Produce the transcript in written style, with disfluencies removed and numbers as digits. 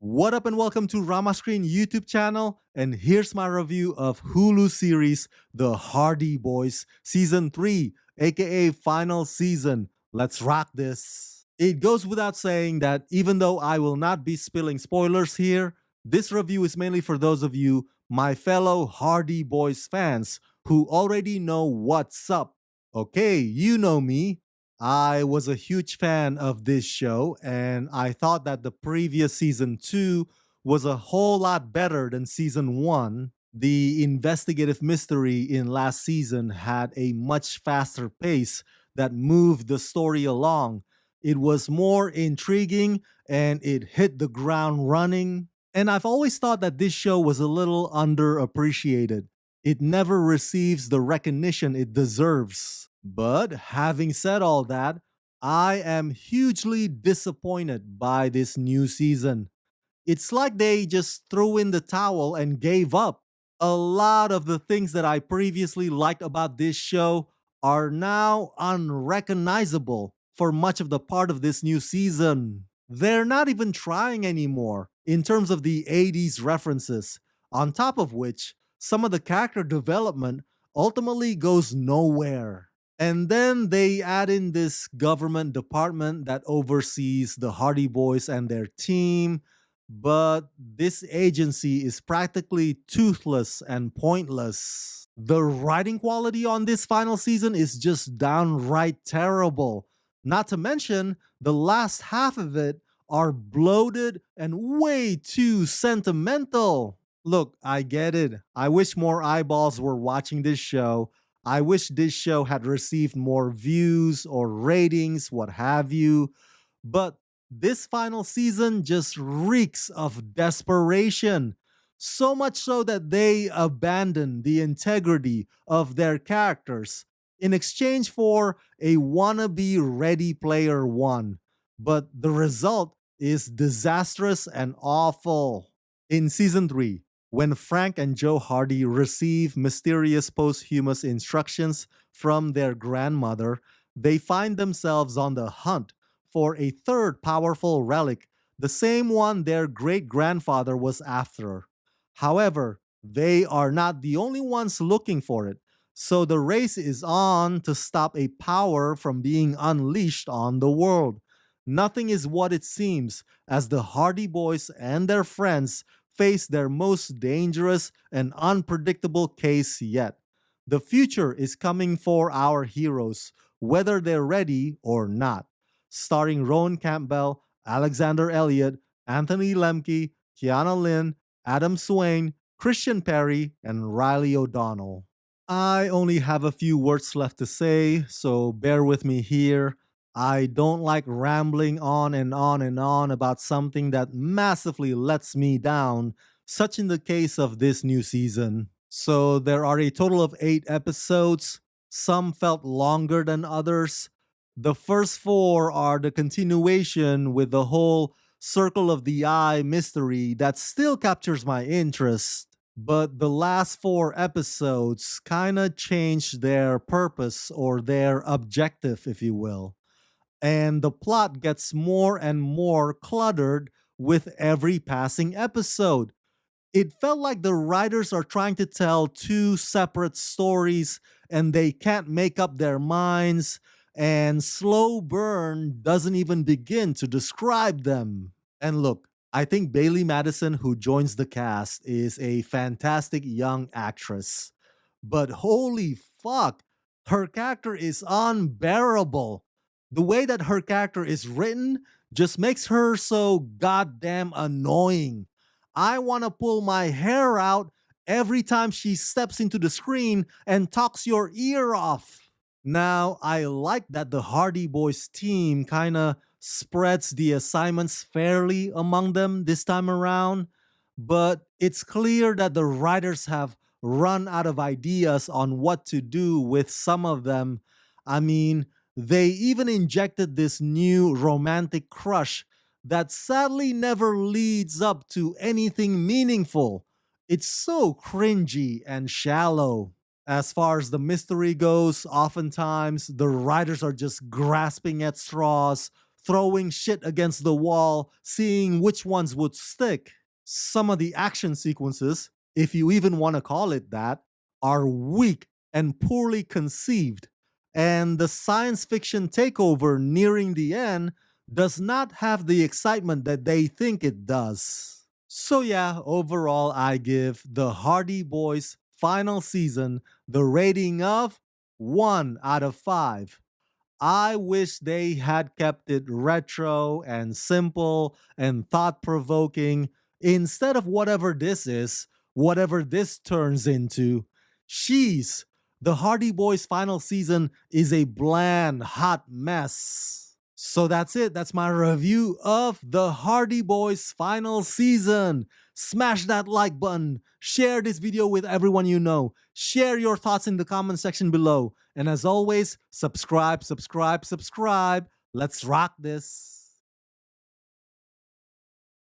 What up and welcome to Rama Screen YouTube channel, and here's my review of Hulu series The Hardy Boys Season 3, aka Final Season. Let's rock this. It goes without saying that even though I will not be spilling spoilers here, this review is mainly for those of you, my fellow Hardy Boys fans, who already know what's up. Okay, you know me. I was a huge fan of this show, and I thought that the previous season 2 was a whole lot better than season 1. The investigative mystery in last season had a much faster pace that moved the story along. It was more intriguing and it hit the ground running. And I've always thought that this show was a little underappreciated. It never receives the recognition it deserves. But having said all that, I am hugely disappointed by this new season. It's like they just threw in the towel and gave up. A lot of the things that I previously liked about this show are now unrecognizable for much of the part of this new season. They're not even trying anymore in terms of the 80s references, on top of which, some of the character development ultimately goes nowhere. And then they add in this government department that oversees the Hardy Boys and their team, but this agency is practically toothless and pointless. The writing quality on this final season is just downright terrible. Not to mention, the last half of it are bloated and way too sentimental. Look, I get it. I wish more eyeballs were watching this show. I wish this show had received more views or ratings, what have you. But this final season just reeks of desperation. So much so that they abandon the integrity of their characters in exchange for a wannabe Ready Player One. But the result is disastrous and awful. In season 3, when Frank and Joe Hardy receive mysterious posthumous instructions from their grandmother, they find themselves on the hunt for a third powerful relic, the same one their great grandfather was after. However, they are not the only ones looking for it, so the race is on to stop a power from being unleashed on the world. Nothing is what it seems as the Hardy Boys and their friends face their most dangerous and unpredictable case yet. The future is coming for our heroes, whether they're ready or not. Starring Rowan Campbell, Alexander Elliott, Anthony Lemke, Kiana Lynn, Adam Swain, Christian Perry, and Riley O'Donnell. I only have a few words left to say, so bear with me here. I don't like rambling on and on and on about something that massively lets me down, such in the case of this new season. So there are a total of 8 episodes. Some felt longer than others. The first 4 are the continuation with the whole Circle of the Eye mystery that still captures my interest. But the last 4 episodes kinda changed their purpose or their objective, if you will. And the plot gets more and more cluttered with every passing episode. It felt like the writers are trying to tell 2 separate stories and they can't make up their minds, and Slow Burn doesn't even begin to describe them. And look, I think Bailey Madison, who joins the cast, is a fantastic young actress. But holy fuck, her character is unbearable. The way that her character is written just makes her so goddamn annoying. I want to pull my hair out every time she steps into the screen and talks your ear off. Now, I like that the Hardy Boys team kind of spreads the assignments fairly among them this time around, but it's clear that the writers have run out of ideas on what to do with some of them. I mean, they even injected this new romantic crush that sadly never leads up to anything meaningful. It's so cringy and shallow. As far as the mystery goes, oftentimes the writers are just grasping at straws, throwing shit against the wall, seeing which ones would stick. Some of the action sequences, if you even want to call it that, are weak and poorly conceived. And the science fiction takeover nearing the end does not have the excitement that they think it does. So, yeah, overall, I give The Hardy Boys final season the rating of 1 out of 5. I wish they had kept it retro and simple and thought provoking instead of whatever this is, whatever this turns into. Sheesh, the Hardy Boys final season is a bland, hot mess. So that's it. That's my review of the Hardy Boys final season. Smash that like button. Share this video with everyone you know. Share your thoughts in the comment section below. And as always, subscribe. Let's rock this.